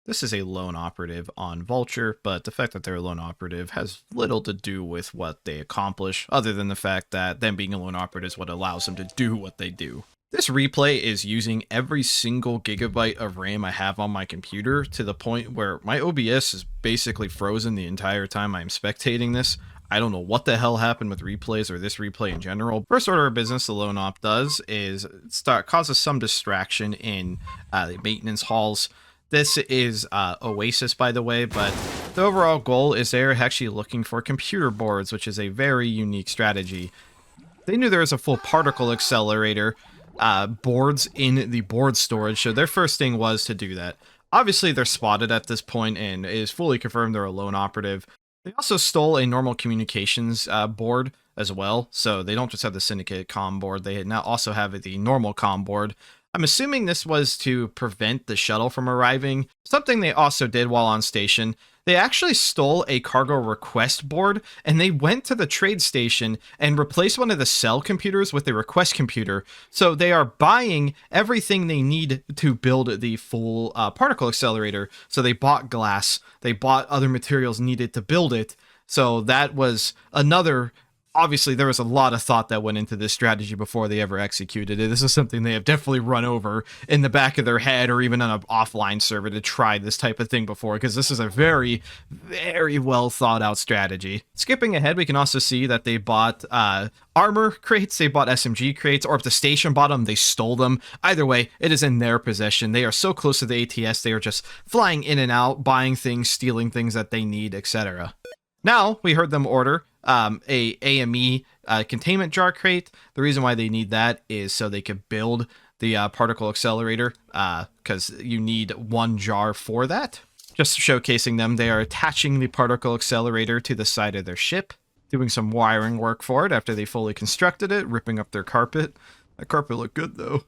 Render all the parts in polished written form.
This is a lone operative on Vulture, but the fact that they're a lone operative has little to do with what they accomplish, other than the fact that them being a lone operative is what allows them to do what they do. This replay is using every single gigabyte of RAM I have on my computer to the point where my OBS is basically frozen the entire time I'm spectating this. I don't know what the hell happened with replays or this replay in general. First order of business the lone op does is causes some distraction in the maintenance halls. This is Oasis, by the way, but the overall goal is they're actually looking for computer boards, which is a very unique strategy. They knew there was a full particle accelerator boards in the board storage, so their first thing was to do that. Obviously, they're spotted at this point, and it is fully confirmed they're a lone operative. They also stole a normal communications board as well, so they don't just have the Syndicate comm board, they now also have the normal comm board. I'm assuming this was to prevent the shuttle from arriving. Something they also did while on station, they actually stole a cargo request board and they went to the trade station and replaced one of the cell computers with a request computer. So they are buying everything they need to build the full particle accelerator. So they bought glass, they bought other materials needed to build it. So that was another. Obviously, there was a lot of thought that went into this strategy before they ever executed it. This is something they have definitely run over in the back of their head or even on an offline server to try this type of thing before, because this is a very, very well thought out strategy. Skipping ahead, we can also see that they bought armor crates, they bought SMG crates, or if the station bought them, they stole them. Either way, it is in their possession. They are so close to the ATS, they are just flying in and out, buying things, stealing things that they need, etc. Now, we heard them order a AME containment jar crate. The reason why they need that is so they could build the particle accelerator, because you need one jar for that. Just showcasing them, they are attaching the particle accelerator to the side of their ship, doing some wiring work for it after they fully constructed it, ripping up their carpet. That carpet looked good, though.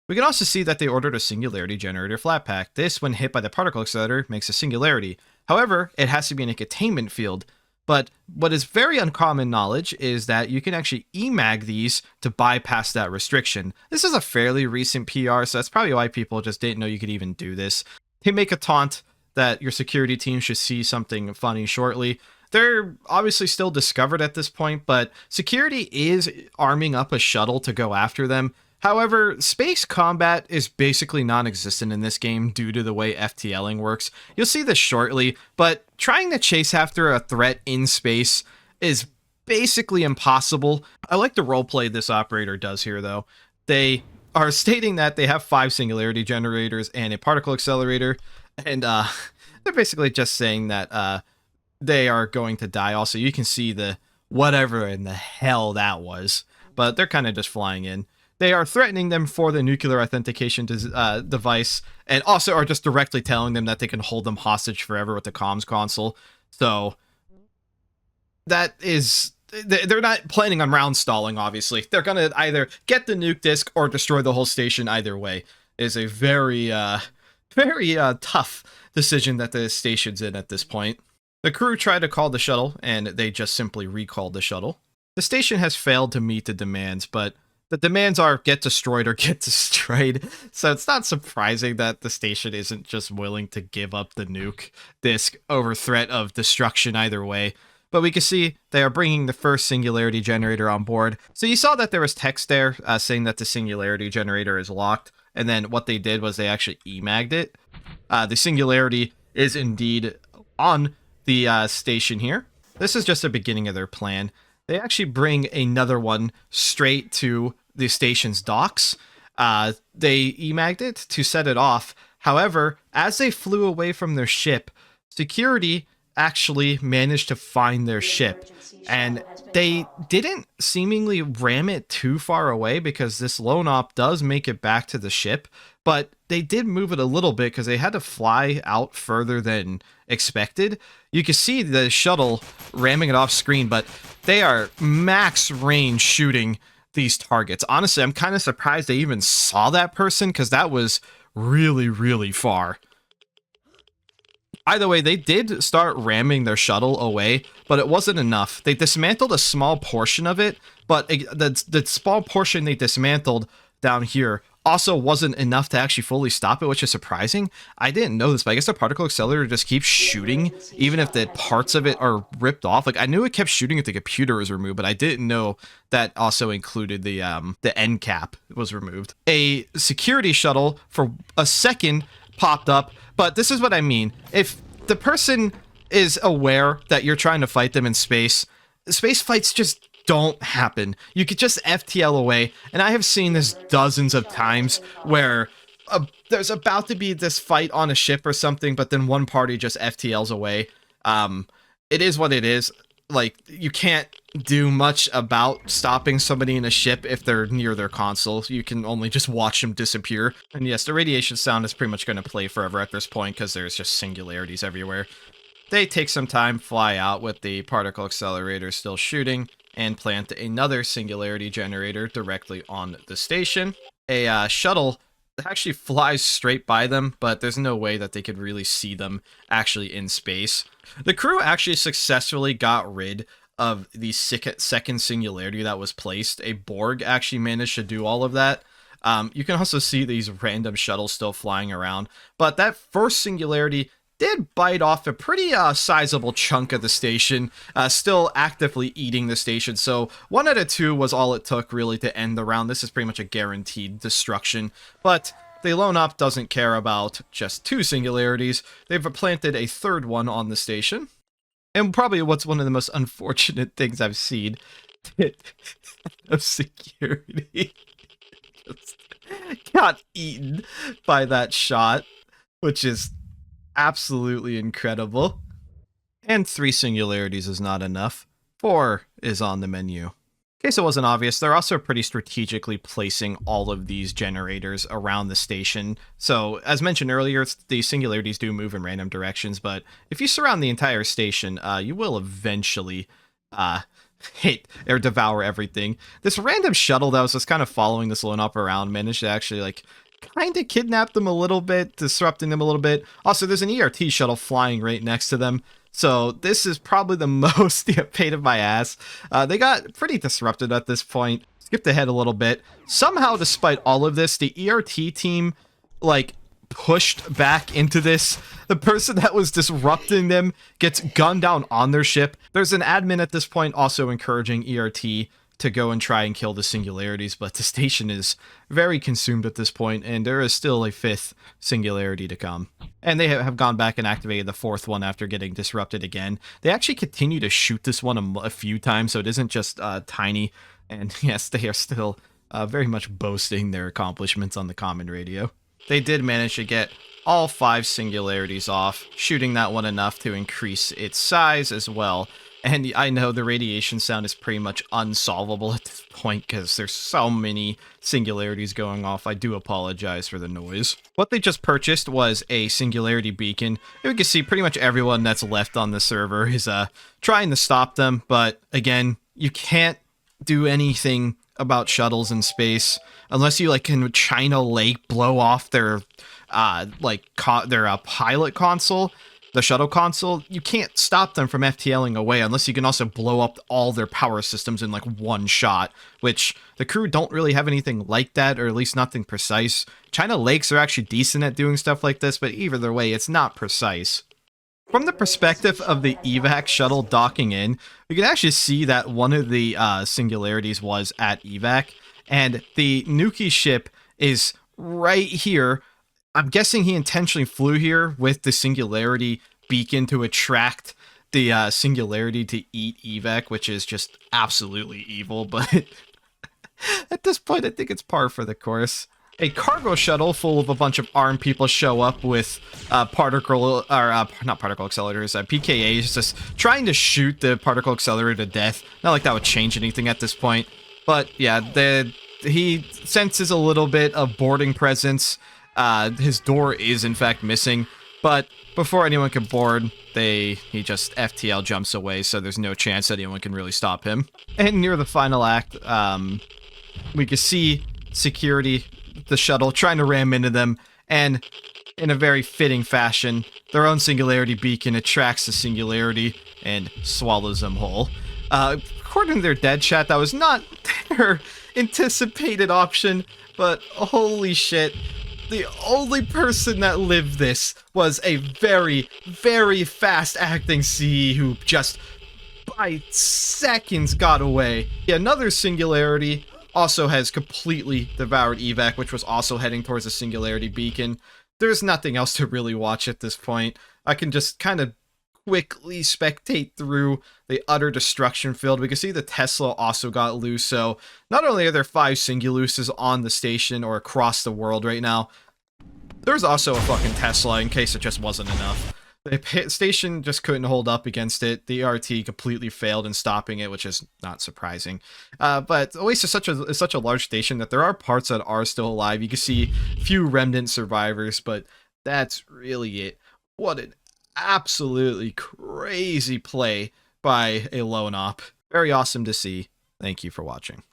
We can also see that they ordered a Singularity generator flat pack. This, when hit by the particle accelerator, makes a Singularity. However, it has to be in a containment field. But what is very uncommon knowledge is that you can actually EMAG these to bypass that restriction. This is a fairly recent PR, so that's probably why people just didn't know you could even do this. They make a taunt that your security team should see something funny shortly. They're obviously still discovered at this point, but security is arming up a shuttle to go after them. However, space combat is basically non-existent in this game due to the way FTLing works. You'll see this shortly, but trying to chase after a threat in space is basically impossible. I like the roleplay this operator does here, though. They are stating that they have 5 Singularity generators and a particle accelerator, and they're basically just saying that they are going to die. Also, you can see the whatever in the hell that was, but they're kind of just flying in. They are threatening them for the nuclear authentication device, and also are just directly telling them that they can hold them hostage forever with the comms console. So that is, they're not planning on round stalling, obviously. They're going to either get the nuke disk or destroy the whole station either way. It is a very, very tough decision that the station's in at this point. The crew tried to call the shuttle, and they just simply recalled the shuttle. The station has failed to meet the demands, but the demands are get destroyed or get destroyed, so it's not surprising that the station isn't just willing to give up the nuke disk over threat of destruction either way. But we can see they are bringing the first Singularity generator on board. So you saw that there was text there saying that the Singularity generator is locked, and then what they did was they actually EMAG'd it. The Singularity is indeed on the station here. This is just the beginning of their plan. They actually bring another one straight to the station's docks. They EMAG'd it to set it off. However, as they flew away from their ship, security actually managed to find their ship. And they didn't seemingly ram it too far away because this lone op does make it back to the ship. But they did move it a little bit because they had to fly out further than expected. You can see the shuttle ramming it off screen, but they are max range shooting these targets. Honestly, I'm kind of surprised they even saw that person because that was really, really far. Either way, they did start ramming their shuttle away, but it wasn't enough. They dismantled a small portion of it, but the small portion they dismantled down here also wasn't enough to actually fully stop it, which is surprising. I didn't know this, but I guess the particle accelerator just keeps shooting, even if the parts of it are ripped off. Like, I knew it kept shooting if the computer was removed, but I didn't know that also included the end cap was removed. A security shuttle for a second popped up, but this is what I mean. If the person is aware that you're trying to fight them in space fights just don't happen. You could just FTL away, and I have seen this dozens of times where there's about to be this fight on a ship or something, but then one party just FTLs away. It is what it is. Like, you can't do much about stopping somebody in a ship if they're near their console. You can only just watch them disappear. And yes, the radiation sound is pretty much going to play forever at this point because there's just singularities everywhere. They take some time, fly out with the particle accelerator still shooting, and plant another singularity generator directly on the station. A shuttle actually flies straight by them, but there's no way that they could really see them actually in space. The crew actually successfully got rid of the second singularity that was placed. A Borg actually managed to do all of that. You can also see these random shuttles still flying around, but that first singularity did bite off a pretty sizable chunk of the station, still actively eating the station. So 1 out of 2 was all it took really to end the round. This is pretty much a guaranteed destruction, but the Lone Op doesn't care about just 2 singularities. They've planted a third one on the station. And probably what's one of the most unfortunate things I've seen of security just got eaten by that shot, which is absolutely incredible. And 3 singularities is not enough. 4 is on the menu. In case it wasn't obvious, they're also pretty strategically placing all of these generators around the station. So, as mentioned earlier, the singularities do move in random directions, but if you surround the entire station, you will eventually hit or devour everything. This random shuttle that was just kind of following this Lone Op around managed to actually, like, kind of kidnap them a little bit, disrupting them a little bit. Also, there's an ERT shuttle flying right next to them. So this is probably the most pain in my ass. They got pretty disrupted at this point. Skipped ahead a little bit. Somehow, despite all of this, the ERT team, like, pushed back into this. The person that was disrupting them gets gunned down on their ship. There's an admin at this point also encouraging ERT to go and try and kill the singularities, but the station is very consumed at this point, and there is still a 5th singularity to come. And they have gone back and activated the 4th one after getting disrupted again. They actually continue to shoot this one a few times, so it isn't just tiny. And yes, they are still very much boasting their accomplishments on the common radio. They did manage to get all 5 singularities off, shooting that one enough to increase its size as well. And I know the radiation sound is pretty much unsolvable at this point because there's so many singularities going off. I do apologize for the noise. What they just purchased was a singularity beacon. And we can see pretty much everyone that's left on the server is trying to stop them. But again, you can't do anything about shuttles in space unless you, like, can China Lake blow off their pilot console. The shuttle console, you can't stop them from FTLing away unless you can also blow up all their power systems in, like, one shot, which the crew don't really have anything like that, or at least nothing precise. China Lakes are actually decent at doing stuff like this, but either way, it's not precise. From the perspective of the evac shuttle docking in, we can actually see that one of the singularities was at evac, and the Nuki ship is right here. I'm guessing he intentionally flew here with the singularity beacon to attract the singularity to eat evac, which is just absolutely evil, but at this point I think it's par for the course. A cargo shuttle full of a bunch of armed people show up with not particle accelerators, PKAs, just trying to shoot the particle accelerator to death. Not like that would change anything at this point, but yeah, he senses a little bit of boarding presence. His door is in fact missing, but before anyone can board, he just FTL jumps away, so there's no chance that anyone can really stop him. And near the final act, we can see security, the shuttle, trying to ram into them, and in a very fitting fashion, their own singularity beacon attracts the singularity and swallows them whole. According to their dead chat, that was not their anticipated option, But holy shit, the only person that lived this was a very, very fast-acting CE who just by seconds got away. Another Singularity also has completely devoured evac, which was also heading towards the Singularity beacon. There's nothing else to really watch at this point. I can just kind of quickly spectate through the utter destruction field. We can see the Tesla also got loose, so not only are there 5 Singuluses on the station or across the world right now, there's also a fucking Tesla in case it just wasn't enough. The station just couldn't hold up against it. The RT completely failed in stopping it, which is not surprising. But at least it's such a large station that there are parts that are still alive. You can see few remnant survivors, but that's really it. What an absolutely crazy play by a lone op. Very awesome to see. Thank you for watching.